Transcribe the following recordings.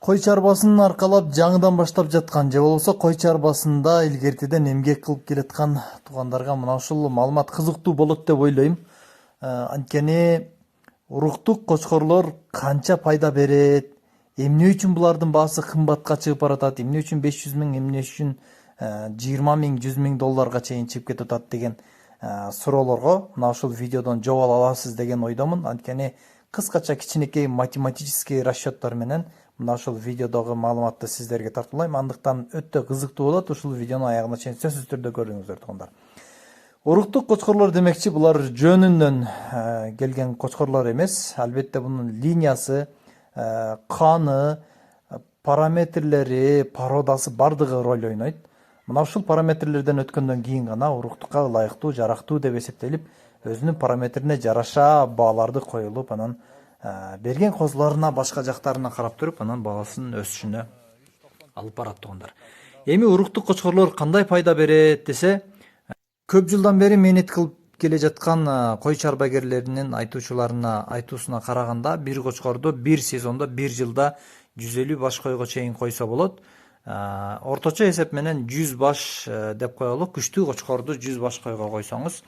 Кой чарбасын аркалап жаңыдан баштап жаткан же болбосо кой чарбасында илгертиден эмгек кылып келаткан туугандарга мына ушул маалымат кызыктуу болот деп ойлойм. Анткени уруктук кочкорлор канча пайда берет, эмне үчүн булардын баасы кымбатка чыгып баратат, эмне үчүн 500 миң, эмне үчүн 20 миң, 100 миң долларга чейин чыгып кетип атат деген суроолорго мына ушул видеодон жооп аласыз деген ойдомун. Анткени кыскача кичинекей математический расчеттор менен мына ушул видеодогу маалыматты сиздерге тартуулайм. Андыктан өтө кызыктуу болот. Ушул видеону аягына чейин сөзсүз түрдө көрүңүздөр туугандар. Уруктук кочкорлор демекчи, булар жөнүнөн келген кочкорлор эмес. Албетте бунун линиясы, каны, параметрлери, породасы бардыгы роль ойнойт. Мына ушул параметрлерден өткөндөн кийин гана уруктукка ылайыктуу, жарактуу деп эсептелип, өзүнүн параметрине жараша бааларды коюлуп, анан берген козуларына, башка жактарына карап туруп, анан баасынын өсүшүнө алып барат туугандар. Эми уруктук кочкорлор кандай пайда берет десе, көп жылдан бери мээнет кылып келе жаткан кой чарбагерлеринин айтуусуна караганда, бир кочкорду бир сезондо, бир жылда 150 баш койго чейин койсо болот. Орточо эсеп менен 100 баш деп коелу. Күчтүү кочкорду 100 баш койго койсоңуз,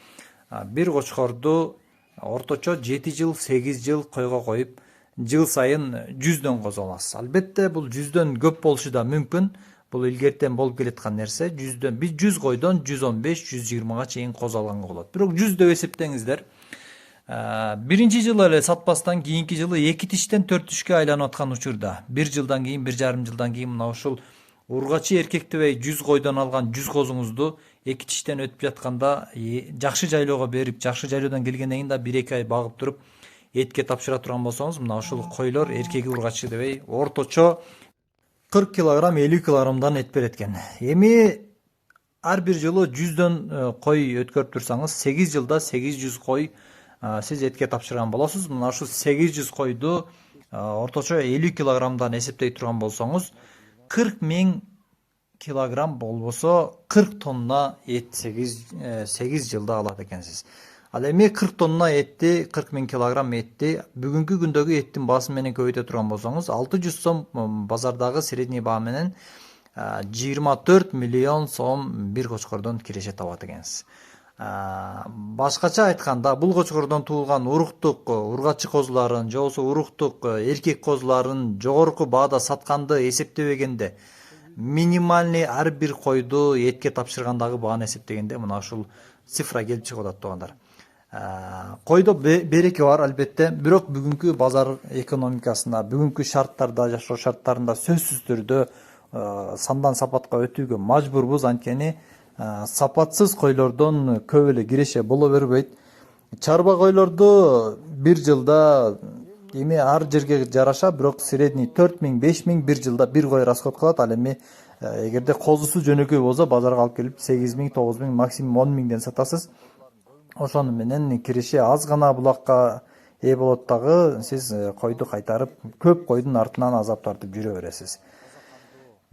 бир кочкорду орточо 7 жыл, 8 жыл койго коюп, жыл сайын 100дөн козу аласыз. Албетте бул 100дөн көп болушу да мүмкүн. Бул илгертен болуп келаткан нерсе. 100 койдон 115-120га чейин козу алганга болот. Бирок 100 деп эсептеңиздер. Биринчи жылы эле сатпастан кийинки жылы 2 тиштен 4 тишке айланып аткан учурда, 1 жылдан кийин, 1,5 жылдан кийин мына ушул ургачы эркектебей 100 койдон алган 100 козуңузду 2 тиштен өтүп жатканда жакшы жайлоого берип, жакшы жайлоодон келгенден кийин да 1-2 ай багып туруп этке тапшыра турган болсоңуз, мына ушул койлор эркеги ургачы дебей орточо 40 килограмм, 50 килограммдан эт берет экен. Эми ар бир жылы 100дөн кой өткөрүп турсаңыз, 8 жылда 800 кой сиз этке тапшырган болосуз. Мына ушул 800 койду орточо 50 килограммдан эсептей турган болсоңуз, 40 миң килограмм болбосо 40 тонна эт 8 жылда алат экенсиз. Ал эми 40 тонна этти, 40 миң килограмм этти бүгүнкү күндөгү эттин баасы менен көбөйтө турган болсоңуз, 600 сом базардагы средний баа менен 24 миллион сом бир кочкордон киреше табат экенсиз. Башкача айтканда, бул кочкордон туулган уруктук ургачы козуларын, же болбосо уруктук эркек козуларын жогорку баада сатканды эсептебегенде, минимальный ар бир койду этке тапшыргандагы бааны эсептегенде мына ушул цифра келип чыгып атат туугандар. Койдо береке бар албетте, бирок бүгүнкү базар экономикасында, бүгүнкү шарттарда, жашоо шарттарында сөзсүз түрдө сандан сапатка өтүүгө мажбурбуз. Анткени сапатсыз койлордон көп эле киреше боло бербейт. Чарба койлорду бир жылда эми ар жерге жараша, бирок средний 4 миң, 5 миң бир жылда бир кой расход кылат. Ал эми эгерде козусу жөнөкөй болсо базарга алып келип 8 миң, 9 миң, максимум 10 миңден сатасыз. Ошону менен киреше аз гана булакка ээ болот дагы, сиз койду кайтарып, көп койдун артынан азап тартып жүрө бересиз.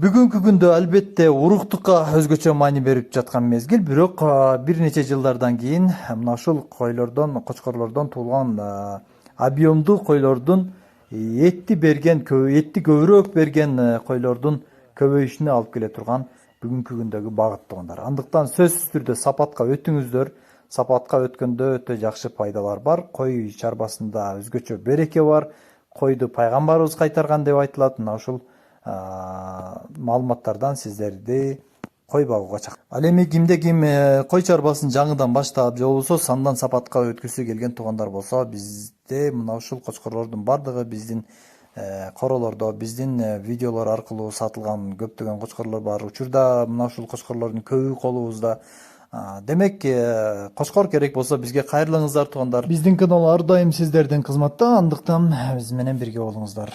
Бүгүнкү күндө албетте уруктукка өзгөчө маани берип жаткан мезгил, бирок бир нече жылдардан кийин мына ушул койлордон, кочкорлордон туулган объемдуу койлордун этти көбүрөөк берген койлордун көбөйүшүнө алып келе турган бүгүнкү күндөгү багыт туугандар. Андыктан сөзсүз түрдө сапатка өтүңүздөр. Сапатка өткөндө өтө жакшы пайдалар бар. Кой чарбасында өзгөчө береке бар. Койду пайгамбарыбыз кайтарган деп айтылат. Мына ушул маалыматтардан сиздерди кой багууга чакырат. Ал эми кимде ким кой чарбасын жаңыдан баштап, же болбосо сандан сапатка өткүсү келген туугандар болсо, бизде мына ушул кочкорлордун бардыгы биздин королордо, биздин видеолор аркылуу сатылган көптөгөн кочкорлор бар. Учурда мына ушул кочкорлордун көбү колубузда. Демек, кочкор керек болсо бизге кайрылыңыздар туугандар. Биздин канал ар дайым сиздердин кызматта, андыктан биз менен бирге болуңуздар.